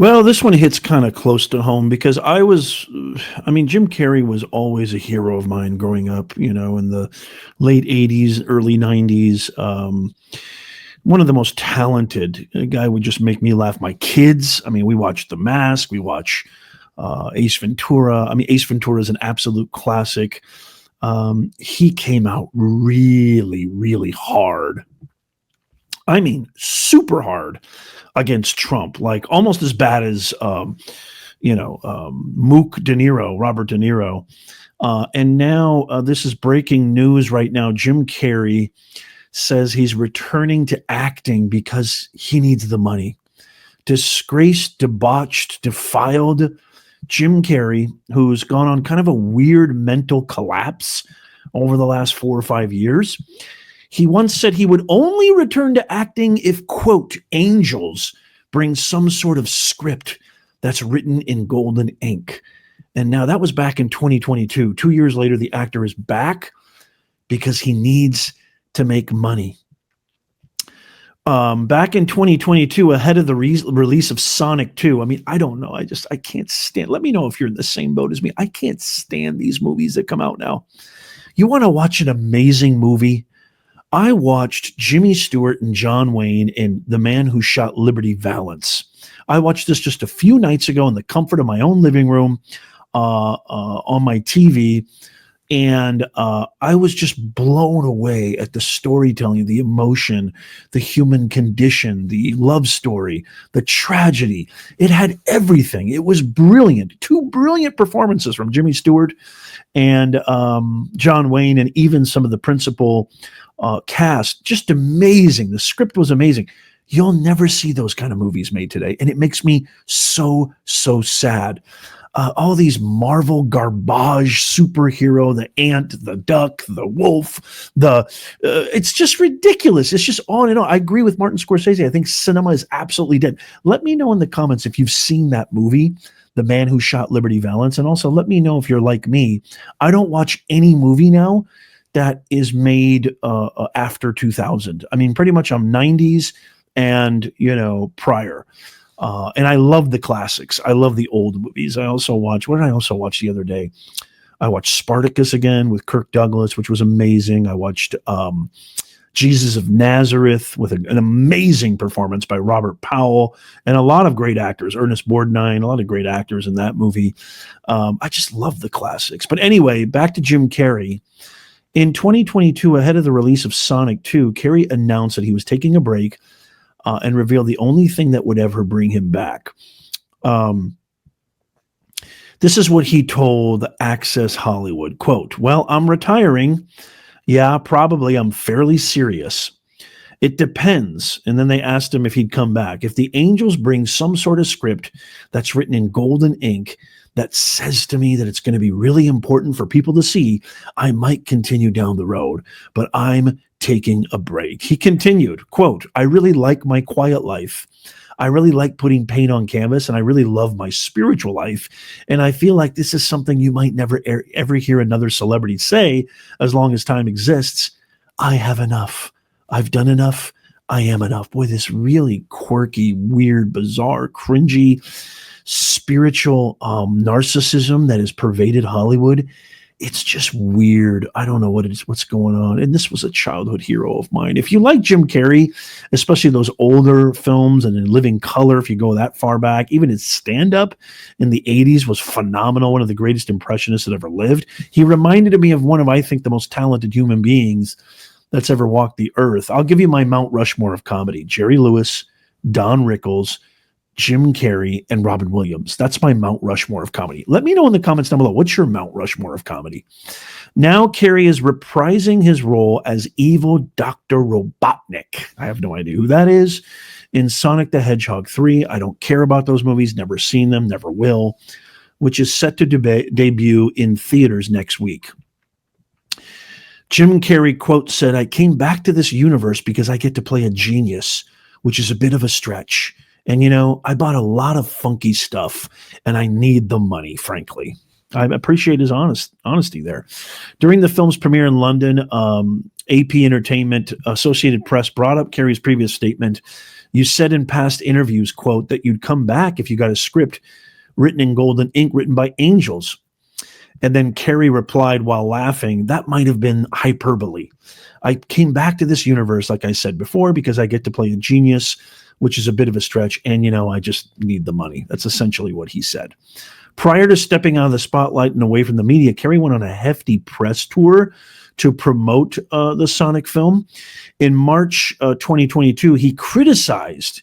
Well, this one hits kind of close to home because I mean, Jim Carrey was always a hero of mine growing up, in the late 80s, early 90s. One of the most talented. A guy would just make me laugh. My kids, I mean, we watch The Mask, we watch Ace Ventura. I mean, Ace Ventura is an absolute classic. He came out really, really hard. I mean, super hard against Trump, like almost as bad as Mook De Niro, Robert De Niro. And now this is breaking news right now. Jim Carrey says he's returning to acting because he needs the money. Disgraced, debauched, defiled Jim Carrey, who's gone on kind of a weird mental collapse over the last 4 or 5 years. He once said he would only return to acting if, quote, angels bring some sort of script that's written in golden ink. And now that was back in 2022. 2 years later, the actor is back because he needs to make money. Back in 2022, ahead of the release of Sonic 2, I mean, I don't know. I can't stand. Let me know if you're in the same boat as me. I can't stand these movies that come out now. You want to watch an amazing movie? I watched Jimmy Stewart and John Wayne in The Man Who Shot Liberty Valance. I watched this just a few nights ago in the comfort of my own living room on my TV, and I was just blown away at the storytelling, the emotion, the human condition, the love story, the tragedy. It had everything. It was brilliant. 2 brilliant performances from Jimmy Stewart and John Wayne, and even some of the principal cast. Just amazing. The script was amazing. You'll never see those kind of movies made today, and it makes me so sad. All these Marvel garbage superhero, the ant, the duck, the wolf, it's just ridiculous. It's just on and on. I agree with Martin Scorsese. I think cinema is absolutely dead. Let me know in the comments if you've seen that movie, The Man Who Shot Liberty Valance. And also let me know if you're like me. I don't watch any movie now that is made after 2000. I mean, pretty much I'm 90s and, prior. And I love the classics. I love the old movies. I also watch, what did I also watch the other day? I watched Spartacus again with Kirk Douglas, which was amazing. I watched Jesus of Nazareth with an amazing performance by Robert Powell and a lot of great actors, Ernest Borgnine, a lot of great actors in that movie. I just love the classics. But anyway, back to Jim Carrey. In 2022, ahead of the release of Sonic 2, Carrey announced that he was taking a break and revealed the only thing that would ever bring him back. This is what he told Access Hollywood, quote, "Well, I'm retiring. Yeah, probably. I'm fairly serious. It depends." And then they asked him if he'd come back. "If the angels bring some sort of script that's written in golden ink that says to me that it's going to be really important for people to see, I might continue down the road, but I'm taking a break." He continued, quote, "I really like my quiet life. I really like putting paint on canvas, and I really love my spiritual life. And I feel like this is something you might never ever hear another celebrity say as long as time exists. I have enough. I've done enough. I am enough." Boy, this really quirky, weird, bizarre, cringy, spiritual narcissism that has pervaded Hollywood. It's just weird. I don't know what's going on. And this was a childhood hero of mine. If you like Jim Carrey, especially those older films and in Living Color, if you go that far back, even his stand-up in the 80s was phenomenal. One of the greatest impressionists that ever lived. He reminded me of one of, I think, the most talented human beings that's ever walked the earth. I'll give you my Mount Rushmore of comedy: Jerry Lewis, Don Rickles, Jim Carrey, and Robin Williams. That's my Mount Rushmore of comedy. Let me know in the comments down below, what's your Mount Rushmore of comedy? Now Carrey is reprising his role as evil Dr. Robotnik. I have no idea who that is. In Sonic the Hedgehog 3. I don't care about those movies. Never seen them. Never will. Which is set to debut in theaters next week. Jim Carrey, quote, said, "I came back to this universe because I get to play a genius, which is a bit of a stretch. And, I bought a lot of funky stuff, and I need the money, frankly." I appreciate his honesty there. During the film's premiere in London, AP Entertainment Associated Press brought up Carrey's previous statement. You said in past interviews, quote, that you'd come back if you got a script written in golden ink, written by angels. And then Carrey replied while laughing, that might have been hyperbole. I came back to this universe, like I said before, because I get to play a genius, which is a bit of a stretch. And, I just need the money. That's essentially what he said. Prior to stepping out of the spotlight and away from the media, Carrey went on a hefty press tour to promote the Sonic film. In March 2022, he criticized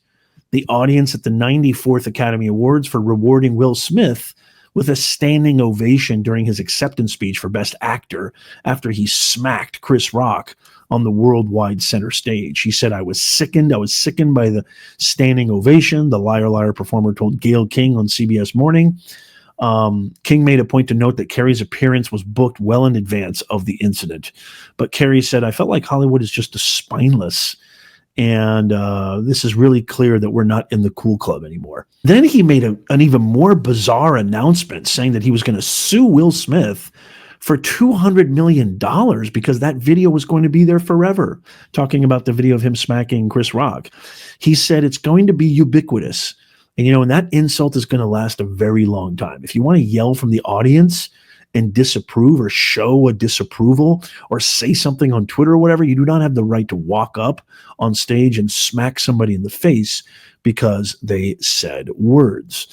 the audience at the 94th Academy Awards for rewarding Will Smith with a standing ovation during his acceptance speech for Best Actor after he smacked Chris Rock on the worldwide center stage. He said, I was sickened by the standing ovation, the Liar Liar performer told Gayle King on CBS Morning. King made a point to note that Carrey's appearance was booked well in advance of the incident. But Carrey said, I felt like Hollywood is just a spineless, and this is really clear that we're not in the cool club anymore. Then he made an even more bizarre announcement saying that he was going to sue Will Smith for $200 million because that video was going to be there forever, talking about the video of him smacking Chris Rock. He said it's going to be ubiquitous. And that insult is going to last a very long time. If you want to yell from the audience and disapprove or show a disapproval or say something on Twitter or whatever, you do not have the right to walk up on stage and smack somebody in the face because they said words.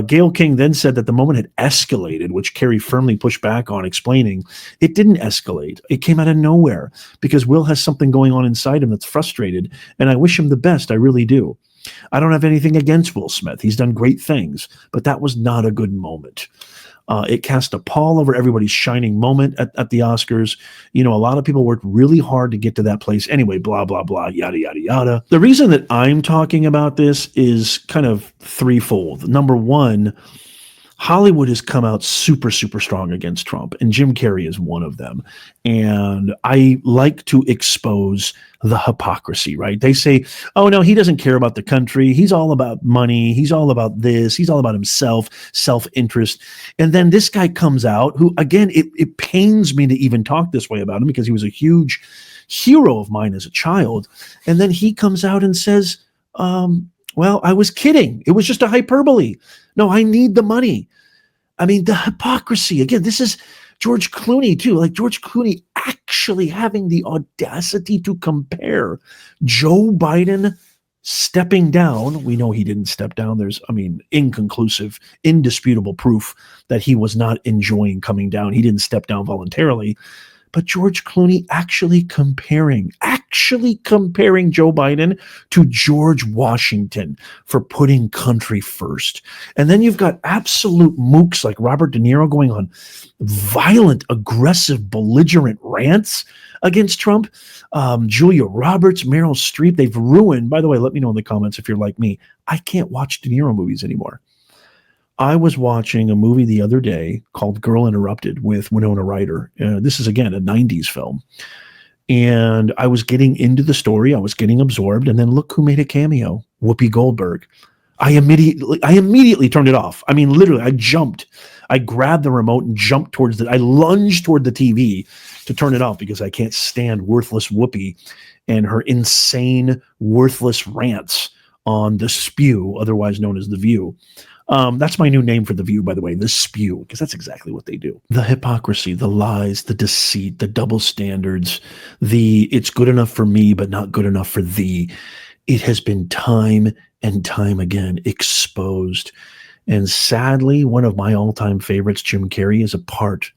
Gayle King then said that the moment had escalated, which Carrey firmly pushed back on, explaining it didn't escalate. It came out of nowhere because Will has something going on inside him that's frustrated, and I wish him the best. I really do. I don't have anything against Will Smith. He's done great things, but that was not a good moment. It cast a pall over everybody's shining moment at the Oscars. A lot of people worked really hard to get to that place. Anyway, blah, blah, blah, yada, yada, yada. The reason that I'm talking about this is kind of threefold. Number one, Hollywood has come out super, super strong against Trump, and Jim Carrey is one of them. And I like to expose the hypocrisy, right? They say, oh, no, he doesn't care about the country. He's all about money. He's all about this. He's all about himself, self-interest. And then this guy comes out who, again, it pains me to even talk this way about him because he was a huge hero of mine as a child. And then he comes out and says, well, I was kidding. It was just a hyperbole. No, I need the money. I mean, the hypocrisy. Again, this is George Clooney, too. Like George Clooney actually having the audacity to compare Joe Biden stepping down. We know he didn't step down. There's, inconclusive, indisputable proof that he was not enjoying coming down. He didn't step down voluntarily. But George Clooney actually comparing Joe Biden to George Washington for putting country first. And then you've got absolute mooks like Robert De Niro going on violent, aggressive, belligerent rants against Trump. Julia Roberts, Meryl Streep, they've ruined, by the way, let me know in the comments if you're like me, I can't watch De Niro movies anymore. I was watching a movie the other day called Girl Interrupted with Winona Ryder. This is, again, a 90s film. And I was getting into the story. I was getting absorbed. And then look who made a cameo, Whoopi Goldberg. I immediately turned it off. Literally, I jumped. I grabbed the remote and jumped I lunged toward the TV to turn it off because I can't stand worthless Whoopi and her insane, worthless rants on The Spew, otherwise known as The View. That's my new name for The View, by the way, The Spew, because that's exactly what they do. The hypocrisy, the lies, the deceit, the double standards, it's good enough for me, but not good enough for thee. It has been time and time again exposed. And sadly, one of my all-time favorites, Jim Carrey, is a part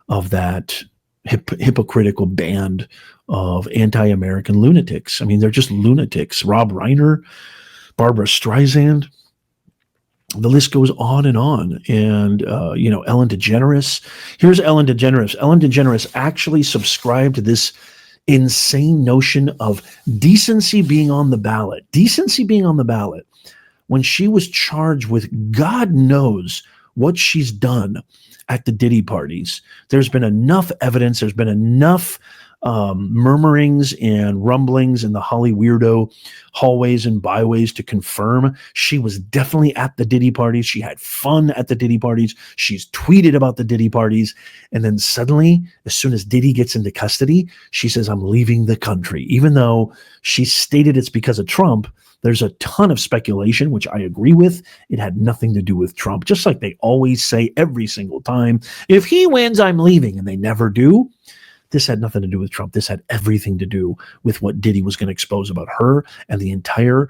of that hypocritical band of anti-American lunatics. They're just lunatics. Rob Reiner, Barbara Streisand, the list goes on and on. And, Ellen DeGeneres. Here's Ellen DeGeneres. Ellen DeGeneres actually subscribed to this insane notion of decency being on the ballot. Decency being on the ballot when she was charged with God knows what she's done at the Diddy parties. There's been enough evidence. There's been enough murmurings and rumblings in the Hollyweirdo hallways and byways to confirm she was definitely at the Diddy parties. She had fun at the Diddy parties. She's tweeted about the Diddy parties. And then suddenly, as soon as Diddy gets into custody, she says, I'm leaving the country. Even though she stated it's because of Trump, there's a ton of speculation, which I agree with. It had nothing to do with Trump, just like they always say every single time. If he wins, I'm leaving, and they never do. This had nothing to do with Trump. This had everything to do with what Diddy was going to expose about her and the entire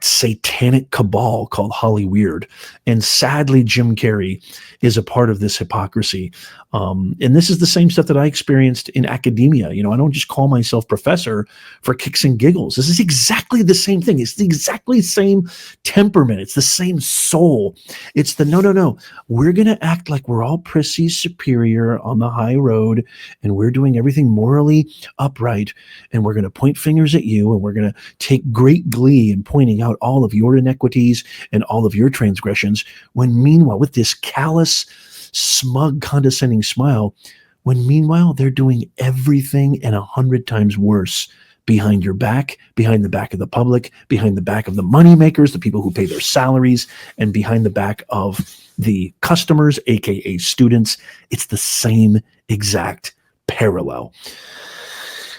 satanic cabal called Hollyweird. And sadly, Jim Carrey is a part of this hypocrisy. And this is the same stuff that I experienced in academia. You know, I don't just call myself professor for kicks and giggles. This is exactly the same thing. It's the exactly same temperament. It's the same soul. It's the no. We're going to act like we're all prissy superior on the high road, and we're doing everything morally upright, and we're going to point fingers at you, and we're going to take great glee in pointing out all of your inequities and all of your transgressions, when meanwhile, with this callous, smug, condescending smile, when meanwhile they're doing everything and 100 times worse behind your back, behind the back of the public, behind the back of the moneymakers, the people who pay their salaries, and behind the back of the customers, aka students. It's the same exact parallel.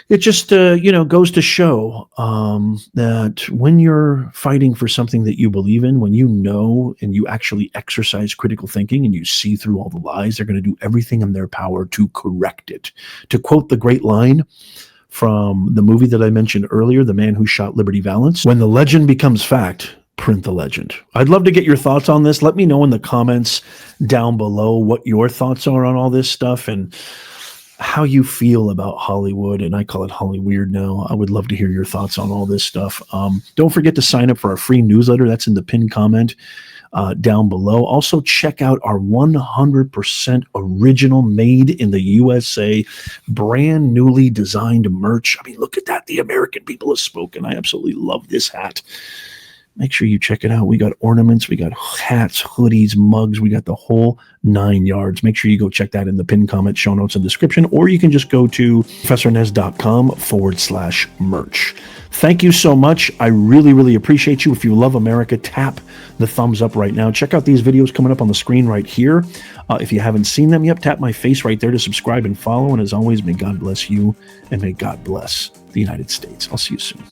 It just, goes to show that when you're fighting for something that you believe in, when you know and you actually exercise critical thinking and you see through all the lies, they're going to do everything in their power to correct it. To quote the great line from the movie that I mentioned earlier, The Man Who Shot Liberty Valance, when the legend becomes fact, print the legend. I'd love to get your thoughts on this. Let me know in the comments down below what your thoughts are on all this stuff and how you feel about Hollywood, and I call it Hollyweird now. I would love to hear your thoughts on all this stuff. Don't forget to sign up for our free newsletter. That's in the pinned comment down below. Also, check out our 100% original, made in the USA, brand newly designed merch. I mean, look at that. The American people have spoken. I absolutely love this hat. Make sure you check it out. We got ornaments, we got hats, hoodies, mugs. We got the whole 9 yards. Make sure you go check that in the pinned comment, show notes, and description, or you can just go to professornez.com/merch. Thank you so much. I really, really appreciate you. If you love America, tap the thumbs up right now. Check out these videos coming up on the screen right here. If you haven't seen them yet, tap my face right there to subscribe and follow. And as always, may God bless you, and may God bless the United States. I'll see you soon.